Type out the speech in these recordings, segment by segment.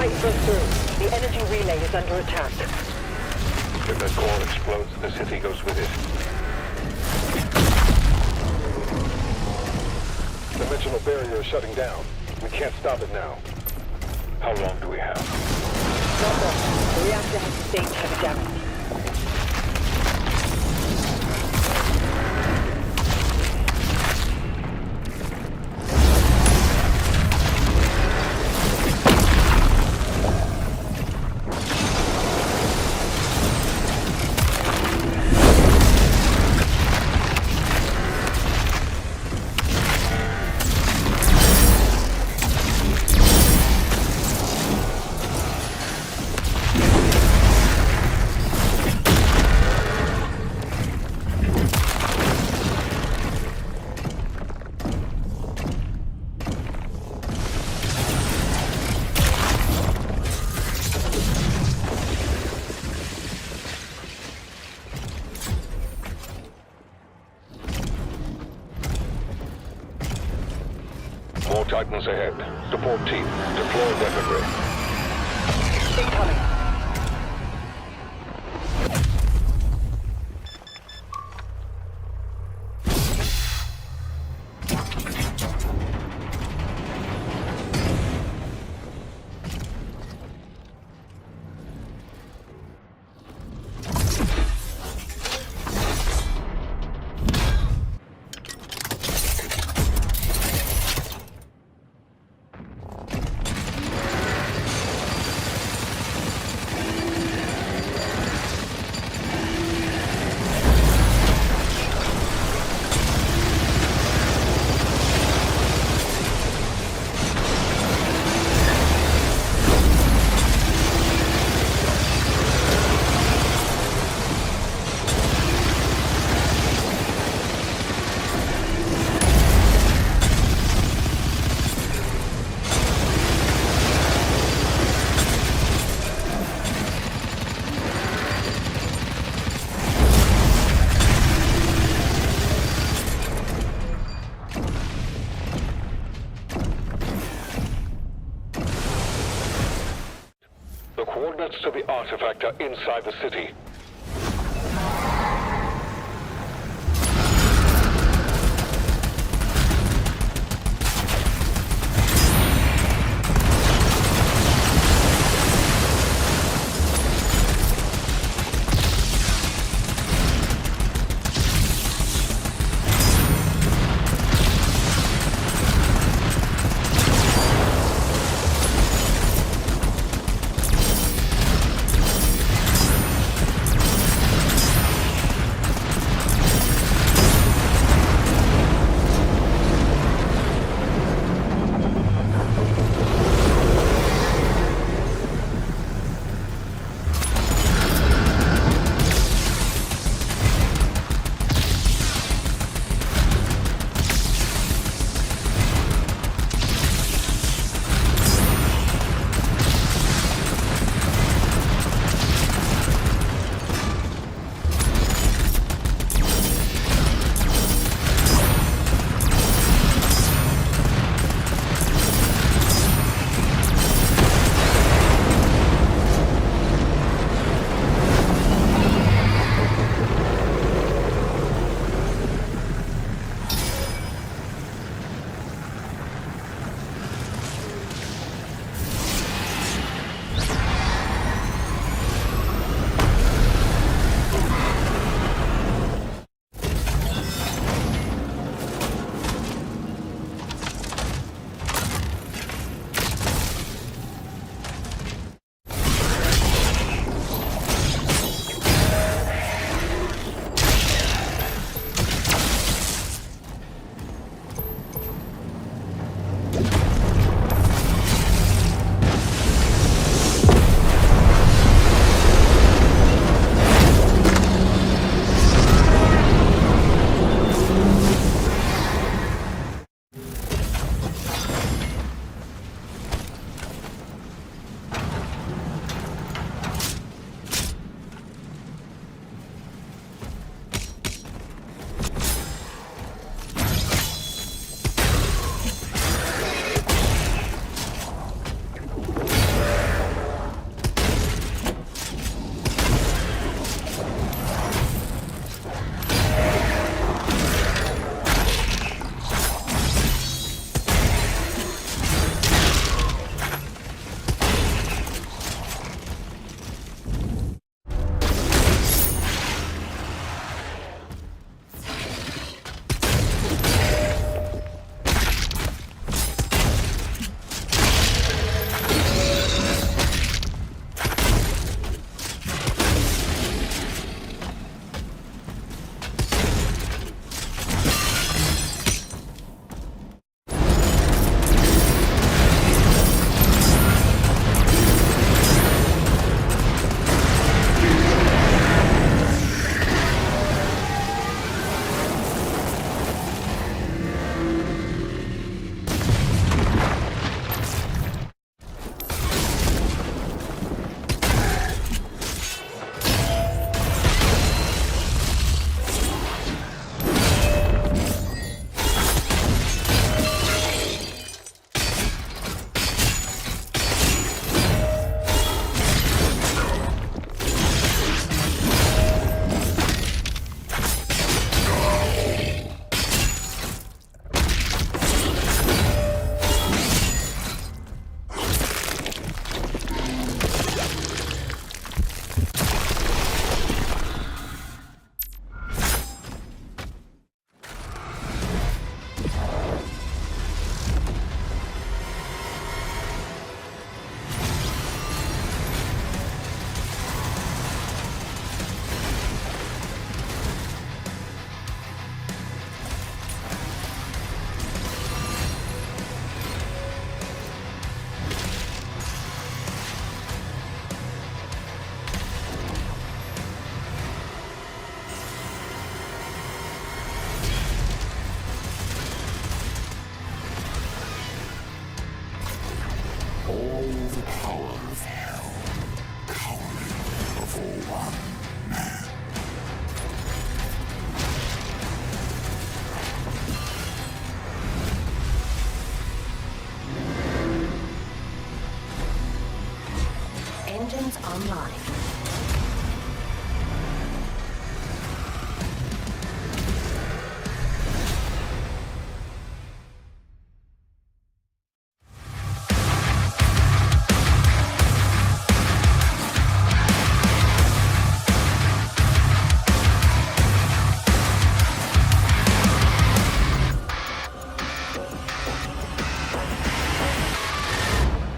Titan broke through. The energy relay is under attack. If that core explodes, the city goes with it. Dimensional barrier is shutting down. We can't stop it now. How long do we have? Not long. The reactor has sustained heavy damage. More Titans ahead. Support team, deploy weaponry. Incoming. The coordinates to the artifact are inside the city. the power of hell, cowering before one man. Engines online.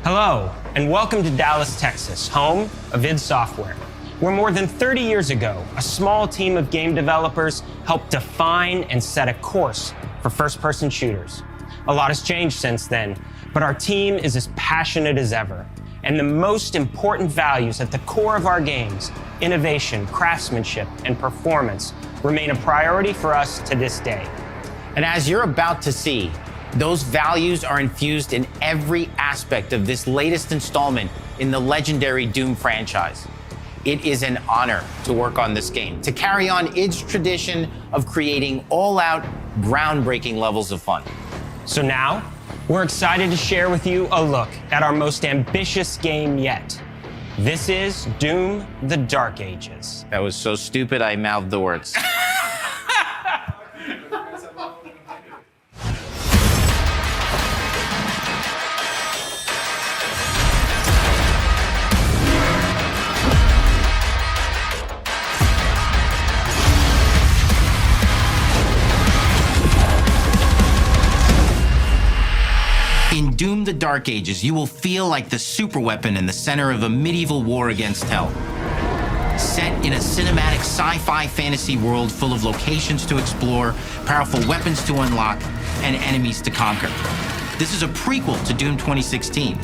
Hello, and welcome to Dallas, Texas, home of id Software, where more than 30 years ago, a small team of game developers helped define and set a course for first-person shooters. A lot has changed since then, but our team is as passionate as ever. And the most important values at the core of our games, innovation, craftsmanship, and performance, remain a priority for us to this day. And as you're about to see, those values are infused in every aspect of this latest installment in the legendary Doom franchise. It is an honor to work on this game, to carry on id's tradition of creating all-out, groundbreaking levels of fun. So now, we're excited to share with you a look at our most ambitious game yet. This is Doom: The Dark Ages. That was so stupid, I mouthed the words. In Doom: The Dark Ages, you will feel like the superweapon in the center of a medieval war against hell. Set in a cinematic sci-fi fantasy world full of locations to explore, powerful weapons to unlock, and enemies to conquer. This is a prequel to Doom 2016,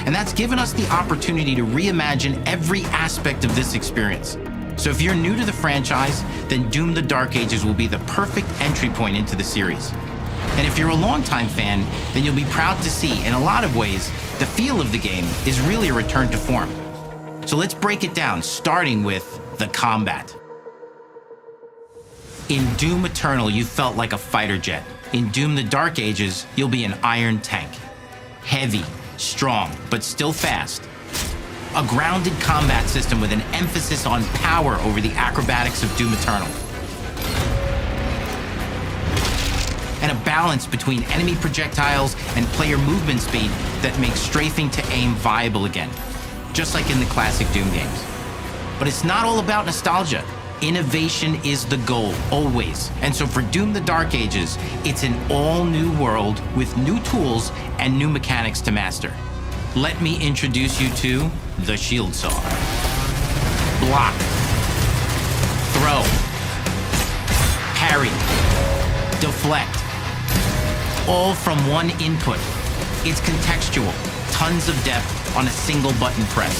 and that's given us the opportunity to reimagine every aspect of this experience. So if you're new to the franchise, then Doom: The Dark Ages will be the perfect entry point into the series. And if you're a longtime fan, then you'll be proud to see, in a lot of ways, the feel of the game is really a return to form. So let's break it down, starting with the combat. In Doom Eternal, you felt like a fighter jet. In Doom: The Dark Ages, you'll be an iron tank. Heavy, strong, but still fast. A grounded combat system with an emphasis on power over the acrobatics of Doom Eternal. And a balance between enemy projectiles and player movement speed that makes strafing to aim viable again, just like in the classic Doom games. But it's not all about nostalgia. Innovation is the goal, always. And so for Doom: The Dark Ages, it's an all-new world with new tools and new mechanics to master. Let me introduce you to the Shield Saw. Block. Throw. Parry. Deflect. All from one input. It's contextual, tons of depth on a single button press.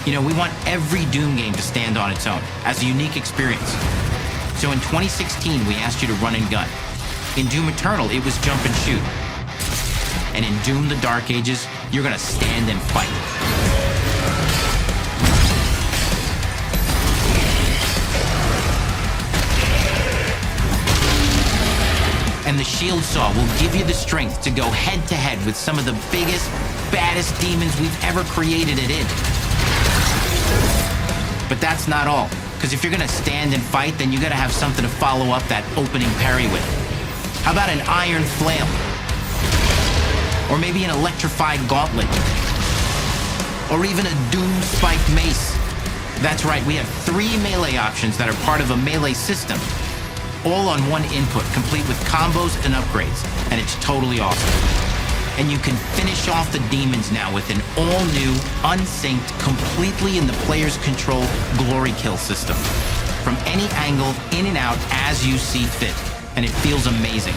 You know, we want every Doom game to stand on its own as a unique experience. So in 2016, we asked you to run and gun. In Doom Eternal, it was jump and shoot. And in Doom: The Dark Ages, you're gonna stand and fight. And the Shield Saw will give you the strength to go head-to-head with some of the biggest, baddest demons we've ever created at id. But that's not all, because if you're gonna stand and fight, then you gotta have something to follow up that opening parry with. How about an iron flail? Or maybe an electrified gauntlet? Or even a Doom spiked mace? That's right, we have 3 melee options that are part of a melee system. All on one input, complete with combos and upgrades, and it's totally awesome. And you can finish off the demons now with an all-new, unsynced, completely in the player's control glory kill system. From any angle, in and out, as you see fit, and it feels amazing.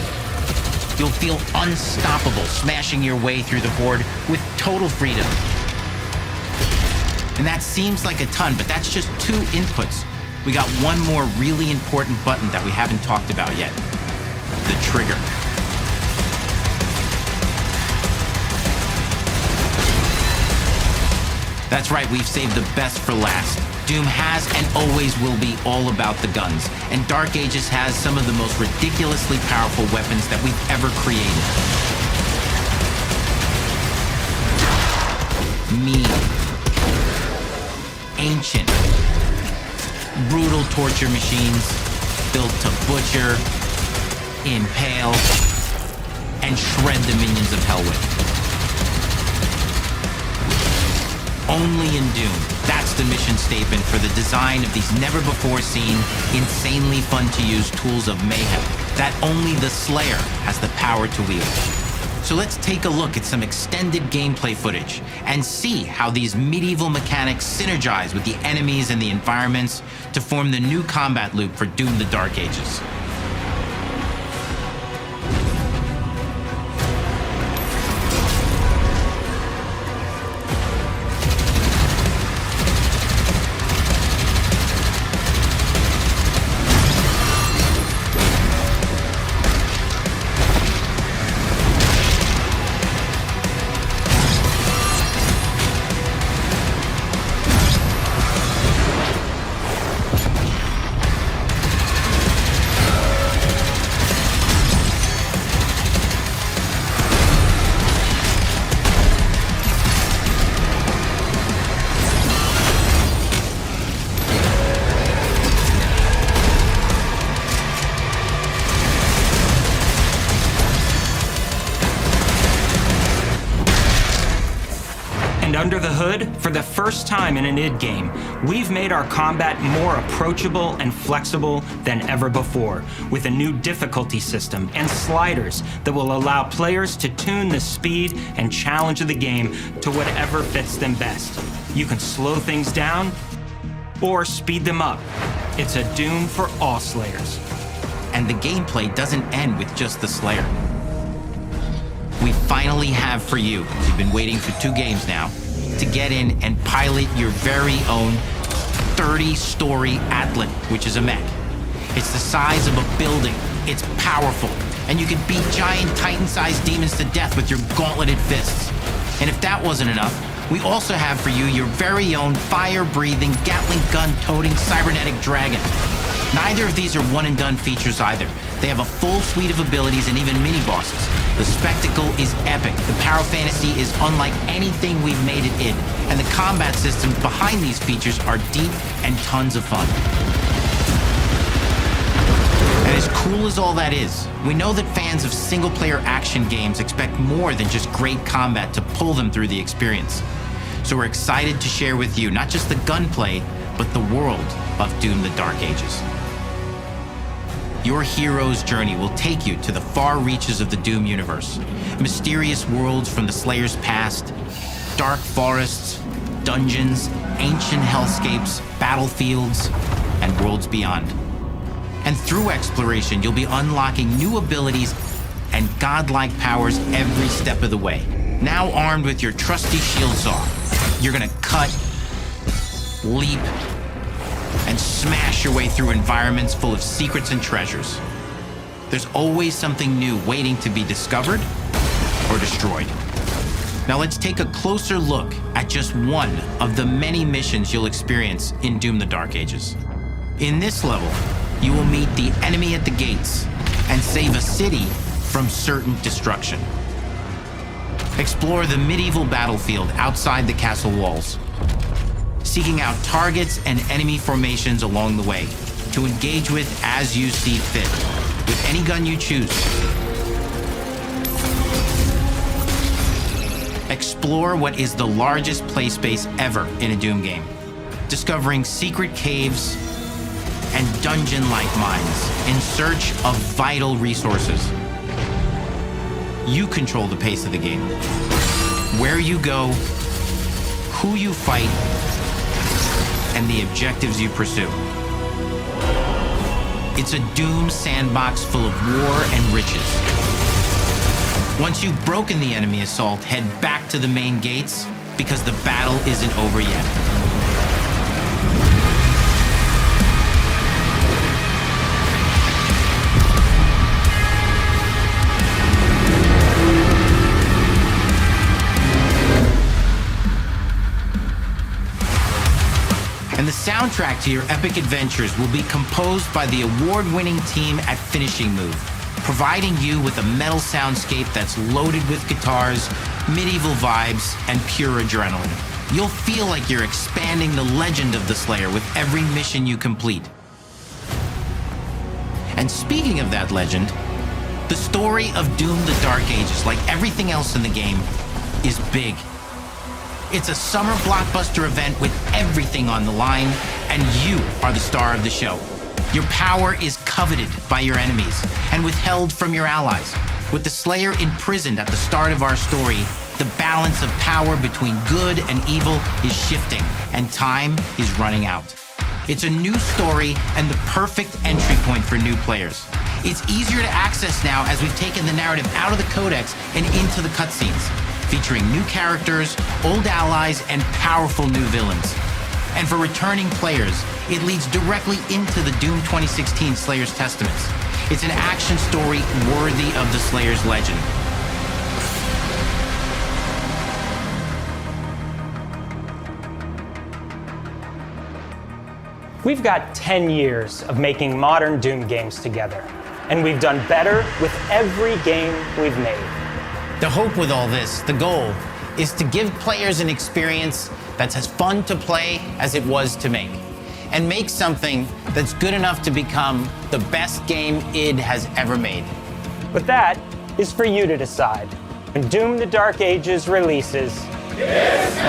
You'll feel unstoppable smashing your way through the horde with total freedom. And that seems like a ton, but that's just 2 inputs. We got one more really important button that we haven't talked about yet. The trigger. That's right, we've saved the best for last. Doom has and always will be all about the guns, and Dark Ages has some of the most ridiculously powerful weapons that we've ever created. Mean, ancient, brutal torture machines built to butcher, impale, and shred the minions of hell with. Only in Doom, that's the mission statement for the design of these never-before-seen, insanely fun-to-use tools of mayhem that only the Slayer has the power to wield. So let's take a look at some extended gameplay footage and see how these medieval mechanics synergize with the enemies and the environments to form the new combat loop for Doom: The Dark Ages. Under the hood, for the first time in an id game, we've made our combat more approachable and flexible than ever before, with a new difficulty system and sliders that will allow players to tune the speed and challenge of the game to whatever fits them best. You can slow things down or speed them up. It's a Doom for all Slayers. And the gameplay doesn't end with just the Slayer. We finally have for you, you've been waiting for 2 games now, to get in and pilot your very own 30-story Atlan, which is a mech. It's the size of a building, it's powerful, and you can beat giant Titan-sized demons to death with your gauntleted fists. And if that wasn't enough, we also have for you your very own fire-breathing, Gatling gun-toting cybernetic dragon. Neither of these are one-and-done features either. They have a full suite of abilities and even mini-bosses. The spectacle is epic, the power fantasy is unlike anything we've made it in, and the combat systems behind these features are deep and tons of fun. And as cool as all that is, we know that fans of single-player action games expect more than just great combat to pull them through the experience. So we're excited to share with you not just the gunplay, but the world of Doom: The Dark Ages. Your hero's journey will take you to the far reaches of the Doom universe. Mysterious worlds from the Slayer's past, dark forests, dungeons, ancient hellscapes, battlefields, and worlds beyond. And through exploration, you'll be unlocking new abilities and godlike powers every step of the way. Now armed with your trusty shield saw, you're gonna cut, leap, and smash your way through environments full of secrets and treasures. There's always something new waiting to be discovered or destroyed. Now let's take a closer look at just one of the many missions you'll experience in Doom: The Dark Ages. In this level, you will meet the enemy at the gates and save a city from certain destruction. Explore the medieval battlefield outside the castle walls, seeking out targets and enemy formations along the way to engage with as you see fit, with any gun you choose. Explore what is the largest play space ever in a Doom game, discovering secret caves and dungeon-like mines in search of vital resources. You control the pace of the game. Where you go, who you fight, and the objectives you pursue. It's a Doom sandbox full of war and riches. Once you've broken the enemy assault, head back to the main gates, because the battle isn't over yet. soundtrack to your epic adventures will be composed by the award-winning team at Finishing Move, providing you with a metal soundscape that's loaded with guitars, medieval vibes, and pure adrenaline. You'll feel like you're expanding the legend of the Slayer with every mission you complete. And speaking of that legend, the story of Doom: The Dark Ages, like everything else in the game, is big. It's a summer blockbuster event with everything on the line, and you are the star of the show. Your power is coveted by your enemies and withheld from your allies. With the Slayer imprisoned at the start of our story, the balance of power between good and evil is shifting, and time is running out. It's a new story and the perfect entry point for new players. It's easier to access now as we've taken the narrative out of the codex and into the cutscenes, featuring new characters, old allies, and powerful new villains. And for returning players, it leads directly into the Doom 2016 Slayer's Testaments. It's an action story worthy of the Slayer's legend. We've got 10 years of making modern Doom games together, and we've done better with every game we've made. The hope with all this, the goal, is to give players an experience that's as fun to play as it was to make, and make something that's good enough to become the best game id has ever made. But that is for you to decide. When Doom: The Dark Ages releases, Disney!